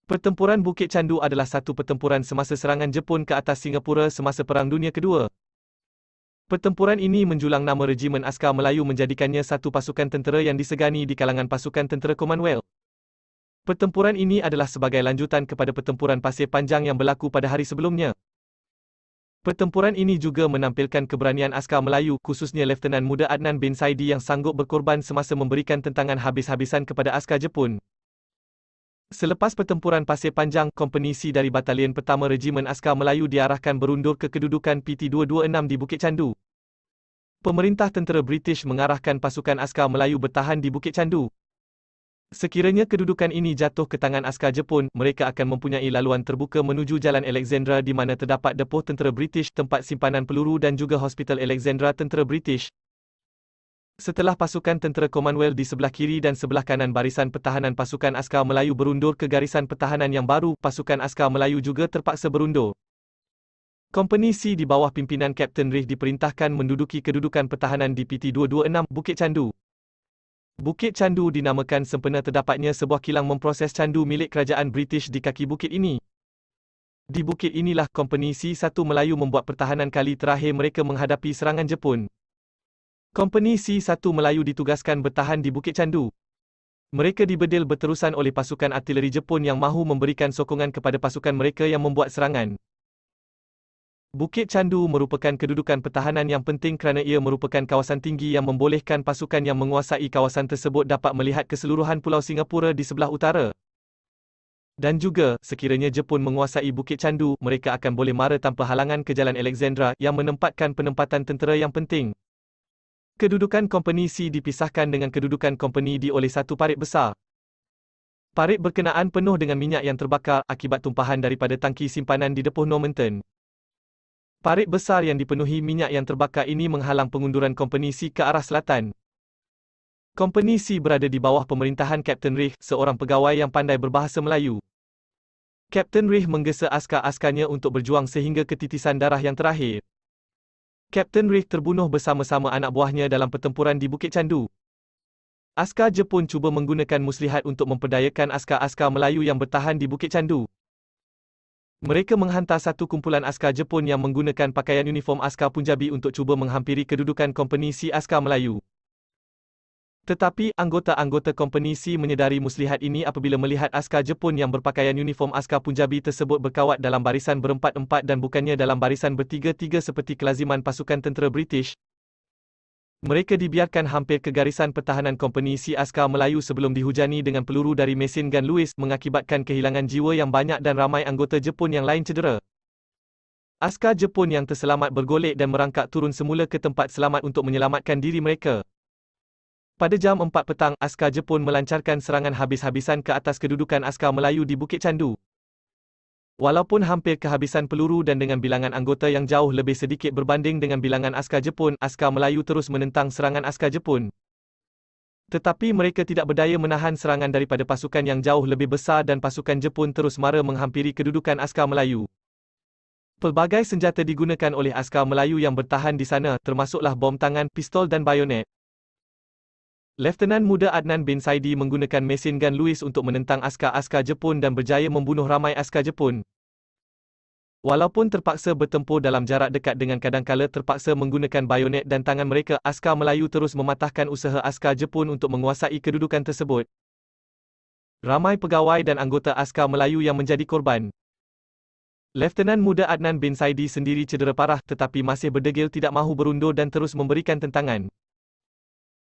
Pertempuran Bukit Candu adalah satu pertempuran semasa serangan Jepun ke atas Singapura semasa Perang Dunia Kedua. Pertempuran ini menjulang nama Regimen Askar Melayu menjadikannya satu pasukan tentera yang disegani di kalangan pasukan tentera Commonwealth. Pertempuran ini adalah sebagai lanjutan kepada Pertempuran Pasir Panjang yang berlaku pada hari sebelumnya. Pertempuran ini juga menampilkan keberanian askar Melayu, khususnya Lieutenant Muda Adnan bin Saidi yang sanggup berkorban semasa memberikan tentangan habis-habisan kepada askar Jepun. Selepas Pertempuran Pasir Panjang, Kompeni C dari Batalion Pertama Regimen Askar Melayu diarahkan berundur ke kedudukan PT-226 di Bukit Candu. Pemerintah tentera British mengarahkan pasukan askar Melayu bertahan di Bukit Candu. Sekiranya kedudukan ini jatuh ke tangan askar Jepun, mereka akan mempunyai laluan terbuka menuju Jalan Alexandra di mana terdapat depoh tentera British, tempat simpanan peluru dan juga Hospital Alexandra tentera British. Setelah pasukan tentera Commonwealth di sebelah kiri dan sebelah kanan barisan pertahanan pasukan askar Melayu berundur ke garisan pertahanan yang baru, pasukan askar Melayu juga terpaksa berundur. Kompeni C di bawah pimpinan Kapten Rih diperintahkan menduduki kedudukan pertahanan di PT-226 Bukit Candu. Bukit Candu dinamakan sempena terdapatnya sebuah kilang memproses candu milik kerajaan British di kaki bukit ini. Di bukit inilah Kompeni C-1 Melayu membuat pertahanan kali terakhir mereka menghadapi serangan Jepun. Kompeni C-1 Melayu ditugaskan bertahan di Bukit Candu. Mereka dibedil berterusan oleh pasukan artileri Jepun yang mahu memberikan sokongan kepada pasukan mereka yang membuat serangan. Bukit Candu merupakan kedudukan pertahanan yang penting kerana ia merupakan kawasan tinggi yang membolehkan pasukan yang menguasai kawasan tersebut dapat melihat keseluruhan Pulau Singapura di sebelah utara. Dan juga, sekiranya Jepun menguasai Bukit Candu, mereka akan boleh mara tanpa halangan ke Jalan Alexandra yang menempatkan penempatan tentera yang penting. Kedudukan Kompeni C dipisahkan dengan kedudukan Kompeni D oleh satu parit besar. Parit berkenaan penuh dengan minyak yang terbakar akibat tumpahan daripada tangki simpanan di depoh Normanton. Parit besar yang dipenuhi minyak yang terbakar ini menghalang pengunduran Kompeni C ke arah selatan. Kompeni C berada di bawah pemerintahan Kapten Rih, seorang pegawai yang pandai berbahasa Melayu. Kapten Rih menggesa askar-askarnya untuk berjuang sehingga ketitisan darah yang terakhir. Kapten Rih terbunuh bersama-sama anak buahnya dalam pertempuran di Bukit Candu. Askar Jepun cuba menggunakan muslihat untuk memperdayakan askar-askar Melayu yang bertahan di Bukit Candu. Mereka menghantar satu kumpulan askar Jepun yang menggunakan pakaian uniform askar Punjabi untuk cuba menghampiri kedudukan Kompeni C askar Melayu. Tetapi, anggota-anggota Kompeni C menyedari muslihat ini apabila melihat askar Jepun yang berpakaian uniform askar Punjabi tersebut berkawat dalam barisan berempat-empat dan bukannya dalam barisan bertiga-tiga seperti kelaziman pasukan tentera British. Mereka dibiarkan hampir ke garisan pertahanan Kompeni C askar Melayu sebelum dihujani dengan peluru dari mesin gun Lewis mengakibatkan kehilangan jiwa yang banyak dan ramai anggota Jepun yang lain cedera. Askar Jepun yang terselamat bergolek dan merangkak turun semula ke tempat selamat untuk menyelamatkan diri mereka. Pada jam 4 petang, askar Jepun melancarkan serangan habis-habisan ke atas kedudukan askar Melayu di Bukit Candu. Walaupun hampir kehabisan peluru dan dengan bilangan anggota yang jauh lebih sedikit berbanding dengan bilangan askar Jepun, askar Melayu terus menentang serangan askar Jepun. Tetapi mereka tidak berdaya menahan serangan daripada pasukan yang jauh lebih besar dan pasukan Jepun terus mara menghampiri kedudukan askar Melayu. Pelbagai senjata digunakan oleh askar Melayu yang bertahan di sana, termasuklah bom tangan, pistol dan bayonet. Lieutenant Muda Adnan bin Saidi menggunakan mesin gun Lewis untuk menentang askar-askar Jepun dan berjaya membunuh ramai askar Jepun. Walaupun terpaksa bertempur dalam jarak dekat dengan kadangkala terpaksa menggunakan bayonet dan tangan mereka, askar Melayu terus mematahkan usaha askar Jepun untuk menguasai kedudukan tersebut. Ramai pegawai dan anggota askar Melayu yang menjadi korban. Lieutenant Muda Adnan bin Saidi sendiri cedera parah tetapi masih berdegil tidak mahu berundur dan terus memberikan tentangan.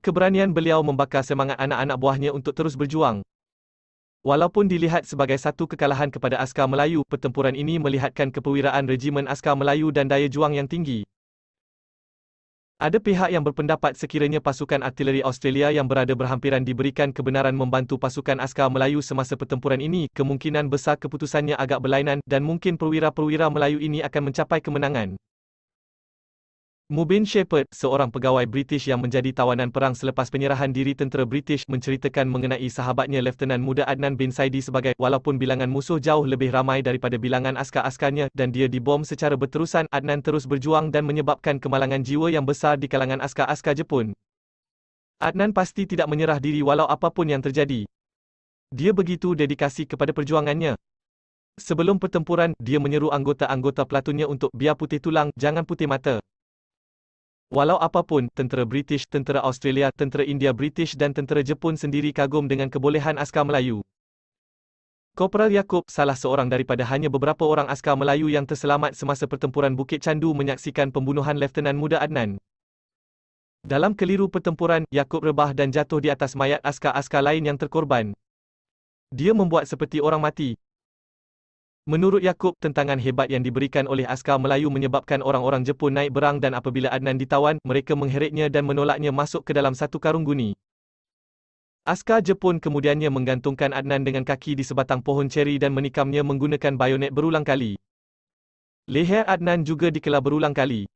Keberanian beliau membakar semangat anak-anak buahnya untuk terus berjuang. Walaupun dilihat sebagai satu kekalahan kepada askar Melayu, pertempuran ini melihatkan kepewiraan Regimen Askar Melayu dan daya juang yang tinggi. Ada pihak yang berpendapat sekiranya pasukan artileri Australia yang berada berhampiran diberikan kebenaran membantu pasukan askar Melayu semasa pertempuran ini, kemungkinan besar keputusannya agak berlainan dan mungkin perwira-perwira Melayu ini akan mencapai kemenangan. Mubin Shepherd, seorang pegawai British yang menjadi tawanan perang selepas penyerahan diri tentera British, menceritakan mengenai sahabatnya Lieutenant Muda Adnan bin Saidi sebagai, walaupun bilangan musuh jauh lebih ramai daripada bilangan askar-askarnya dan dia dibom secara berterusan, Adnan terus berjuang dan menyebabkan kemalangan jiwa yang besar di kalangan askar-askar Jepun. Adnan pasti tidak menyerah diri walau apapun yang terjadi. Dia begitu dedikasi kepada perjuangannya. Sebelum pertempuran, dia menyeru anggota-anggota platunnya untuk biar putih tulang, jangan putih mata. Walau apapun, tentera British, tentera Australia, tentera India British dan tentera Jepun sendiri kagum dengan kebolehan askar Melayu. Korporal Yaakob, salah seorang daripada hanya beberapa orang askar Melayu yang terselamat semasa pertempuran Bukit Candu menyaksikan pembunuhan Leftenan Muda Adnan. Dalam keliru pertempuran, Yaakob rebah dan jatuh di atas mayat askar-askar lain yang terkorban. Dia membuat seperti orang mati. Menurut Yaakob, tentangan hebat yang diberikan oleh askar Melayu menyebabkan orang-orang Jepun naik berang dan apabila Adnan ditawan, mereka mengheretnya dan menolaknya masuk ke dalam satu karung guni. Askar Jepun kemudiannya menggantungkan Adnan dengan kaki di sebatang pohon ceri dan menikamnya menggunakan bayonet berulang kali. Leher Adnan juga dikelar berulang kali.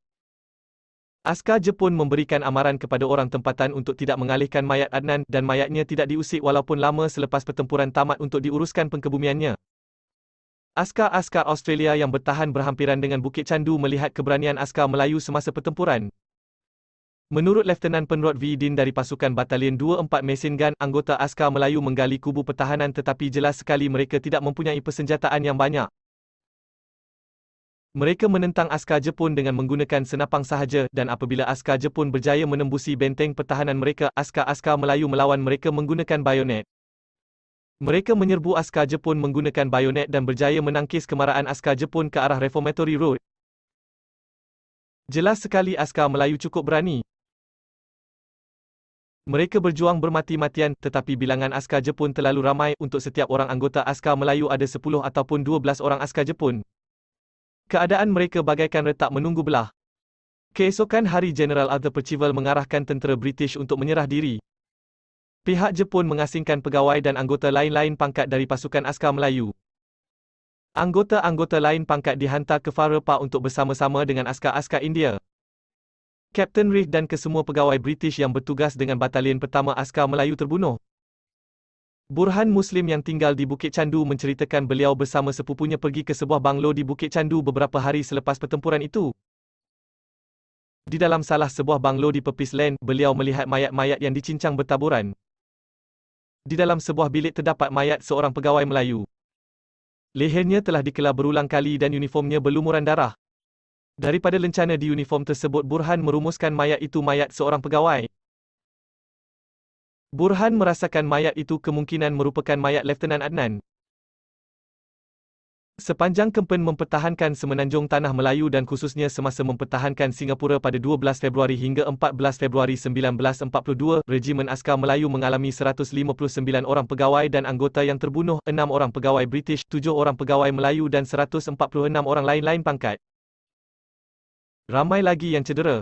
Askar Jepun memberikan amaran kepada orang tempatan untuk tidak mengalihkan mayat Adnan dan mayatnya tidak diusik walaupun lama selepas pertempuran tamat untuk diuruskan pengkebumiannya. Askar-askar Australia yang bertahan berhampiran dengan Bukit Candu melihat keberanian askar Melayu semasa pertempuran. Menurut Lieutenant Penrod V. Dean dari pasukan Batalion 24 Machine Gun, anggota askar Melayu menggali kubu pertahanan tetapi jelas sekali mereka tidak mempunyai persenjataan yang banyak. Mereka menentang askar Jepun dengan menggunakan senapang sahaja dan apabila askar Jepun berjaya menembusi benteng pertahanan mereka, askar-askar Melayu melawan mereka menggunakan bayonet. Mereka menyerbu askar Jepun menggunakan bayonet dan berjaya menangkis kemarahan askar Jepun ke arah Reformatory Road. Jelas sekali askar Melayu cukup berani. Mereka berjuang bermati-matian, tetapi bilangan askar Jepun terlalu ramai untuk setiap orang anggota askar Melayu ada 10 ataupun 12 orang askar Jepun. Keadaan mereka bagaikan retak menunggu belah. Keesokan hari General Arthur Percival mengarahkan tentera British untuk menyerah diri. Pihak Jepun mengasingkan pegawai dan anggota lain-lain pangkat dari pasukan askar Melayu. Anggota-anggota lain pangkat dihantar ke Farrer Park untuk bersama-sama dengan askar-askar India. Kapten Reid dan kesemua pegawai British yang bertugas dengan Batalion Pertama Askar Melayu terbunuh. Burhan Muslim yang tinggal di Bukit Candu menceritakan beliau bersama sepupunya pergi ke sebuah banglo di Bukit Candu beberapa hari selepas pertempuran itu. Di dalam salah sebuah banglo di Pepys Land, beliau melihat mayat-mayat yang dicincang bertaburan. Di dalam sebuah bilik terdapat mayat seorang pegawai Melayu. Lehernya telah dikelar berulang kali dan uniformnya berlumuran darah. Daripada lencana di uniform tersebut, Burhan merumuskan mayat itu mayat seorang pegawai. Burhan merasakan mayat itu kemungkinan merupakan mayat Lieutenant Adnan. Sepanjang kempen mempertahankan semenanjung Tanah Melayu dan khususnya semasa mempertahankan Singapura pada 12 Februari hingga 14 Februari 1942, Regimen Askar Melayu mengalami 159 orang pegawai dan anggota yang terbunuh, 6 orang pegawai British, 7 orang pegawai Melayu dan 146 orang lain-lain pangkat. Ramai lagi yang cedera.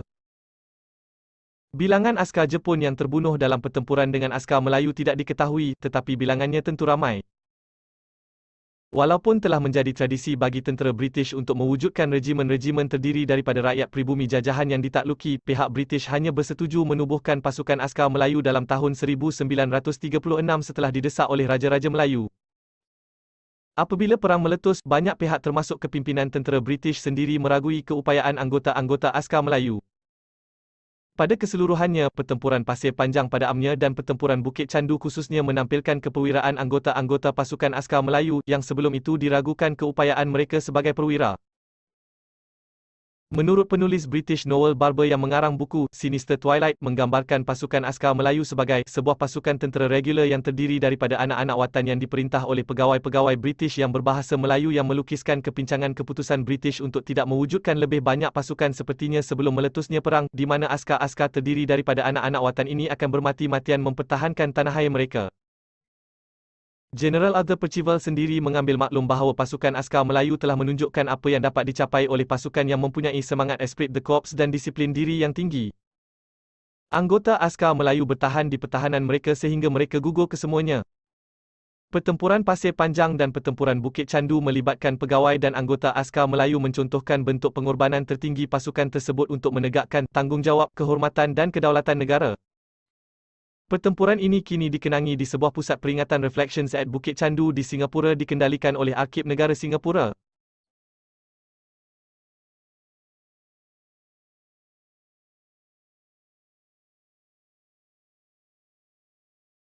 Bilangan askar Jepun yang terbunuh dalam pertempuran dengan askar Melayu tidak diketahui, tetapi bilangannya tentu ramai. Walaupun telah menjadi tradisi bagi tentera British untuk mewujudkan regimen-regimen terdiri daripada rakyat pribumi jajahan yang ditakluki, pihak British hanya bersetuju menubuhkan pasukan askar Melayu dalam tahun 1936 setelah didesak oleh Raja-Raja Melayu. Apabila perang meletus, banyak pihak termasuk kepimpinan tentera British sendiri meragui keupayaan anggota-anggota askar Melayu. Pada keseluruhannya, pertempuran Pasir Panjang pada amnya dan pertempuran Bukit Candu khususnya menampilkan keperwiraan anggota-anggota pasukan askar Melayu yang sebelum itu diragukan keupayaan mereka sebagai perwira. Menurut penulis British Noel Barber yang mengarang buku Sinister Twilight, menggambarkan pasukan askar Melayu sebagai sebuah pasukan tentera regular yang terdiri daripada anak-anak watan yang diperintah oleh pegawai-pegawai British yang berbahasa Melayu yang melukiskan kepincangan keputusan British untuk tidak mewujudkan lebih banyak pasukan sepertinya sebelum meletusnya perang, di mana askar-askar terdiri daripada anak-anak watan ini akan bermati-matian mempertahankan tanah air mereka. General Arthur Percival sendiri mengambil maklum bahawa pasukan askar Melayu telah menunjukkan apa yang dapat dicapai oleh pasukan yang mempunyai semangat esprit de corps dan disiplin diri yang tinggi. Anggota askar Melayu bertahan di pertahanan mereka sehingga mereka gugur kesemuanya. Pertempuran Pasir Panjang dan pertempuran Bukit Candu melibatkan pegawai dan anggota askar Melayu mencontohkan bentuk pengorbanan tertinggi pasukan tersebut untuk menegakkan tanggungjawab, kehormatan dan kedaulatan negara. Pertempuran ini kini dikenangi di sebuah pusat peringatan Reflections at Bukit Candu di Singapura dikendalikan oleh Arsip Negara Singapura.